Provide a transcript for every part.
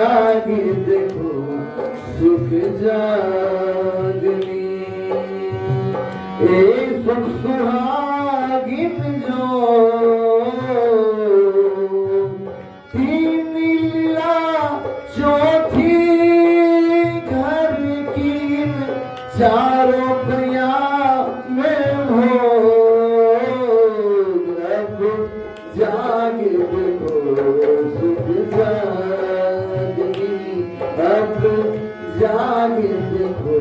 जागे देखो सुख जागनी ए सुख सुहागिन जो तीन लीला चौथी घर की चारों भैया में हो अब जागे देखो सुख जागनी अब जागे देखो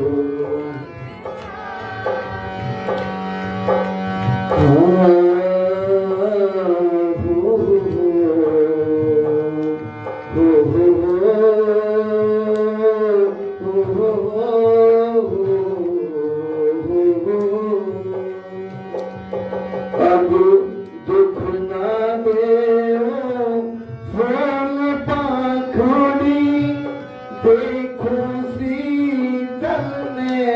अब दुख ना देओ फूल पाखुड़ी देखो शीतल में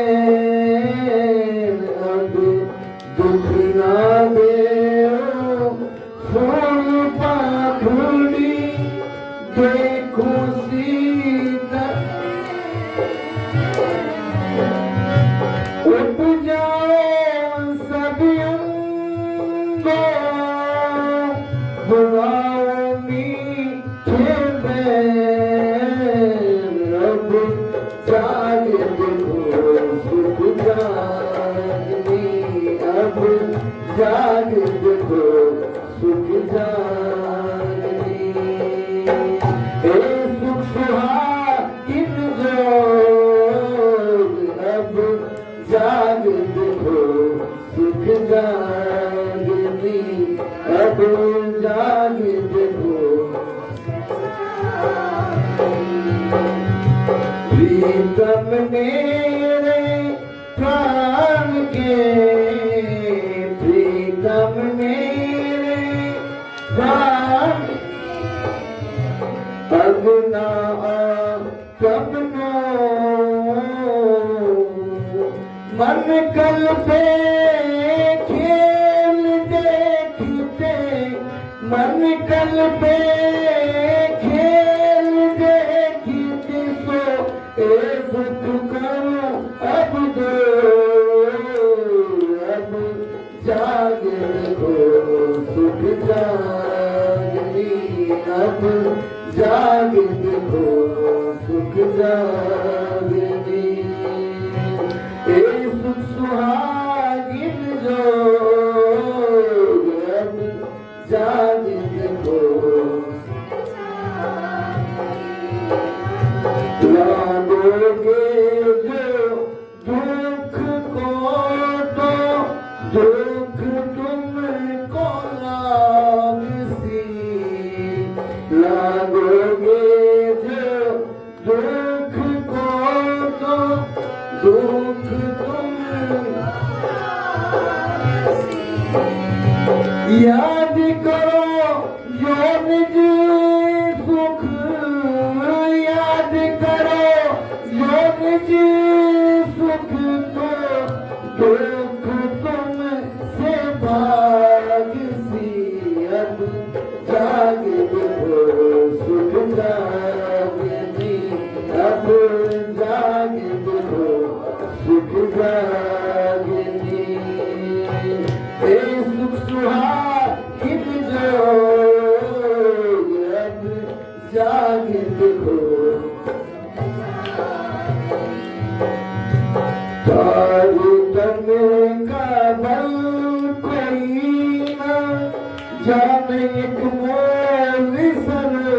अब दुख ना देओ फूल पाखुड़ी देखो शीतल उठ जाओ सभी बुलाओगी मीठे रब जागे देखो सुख जागनी अब जागे देखो सुख जागनी ए सुख सुहागिन जो अब जागे देखो सुख जागनी अब जागे देखो प्रीतम मेरे प्राण के प्रीतम मेरे प्राण अगना कबनो मन कल पे खेल देखते मन कल पे खेल देखते सो ए सुख करो अब दो अब जागे देखो सुख जागनी अब जागे देखो सुख जागनी ए सुख सुहागिन जो अब जागे देखो लागोगे जो दुख को तो दुख तुमको लागसी लागोगे जो दुख को तो दुख तुम याद करो योन जी सुख याद करो योन जी सुख तो दुख तुम से भागसी अब जागे देखो सुख जागनी अब जागे देखो सुख जागनी ए सुख सुहागिन जो अब जागे देखो तारू तने का बल कोई न जाने एक मोल सरो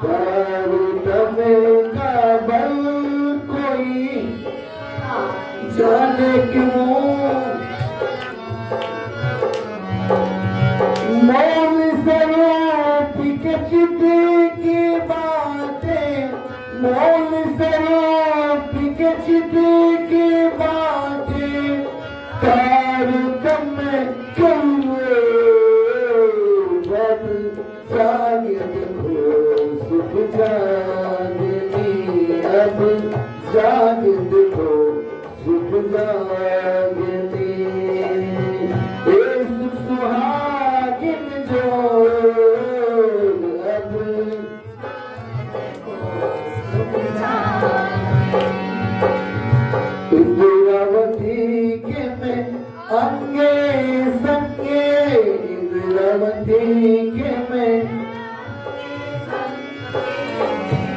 तारू तने का बल कोई जाने क्यों मोल सरो के चिट्ठी की बातें मोल सरो के चिट्ठी की बातें तारू तने क्यों अब जागे देखो सुख जागनी अब जागे देखो सुख जागनी ए सुख सुहागिन जो अब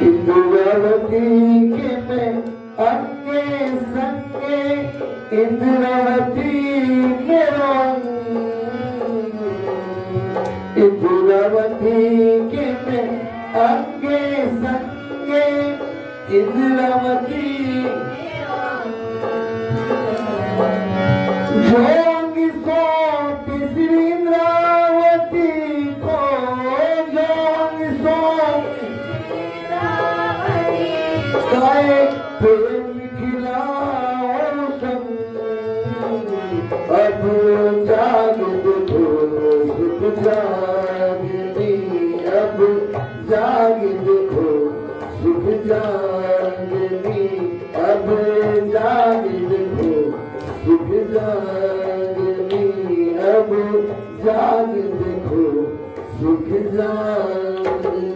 इंद्रावती के मैं अंगे संगे इंद्रावती मेरो इंद्रावती के मैं अंगे संगे इंद्रावती जोगी सो तीसरी इंद्रावती को जोगी सो गाए प्रेम खिलाओ तुम अब जाग देखो सुख जागनी अब जाग देखो सुख जागनी अब जाग देखो सुख जागनी अब जाग देखो सुख जागनी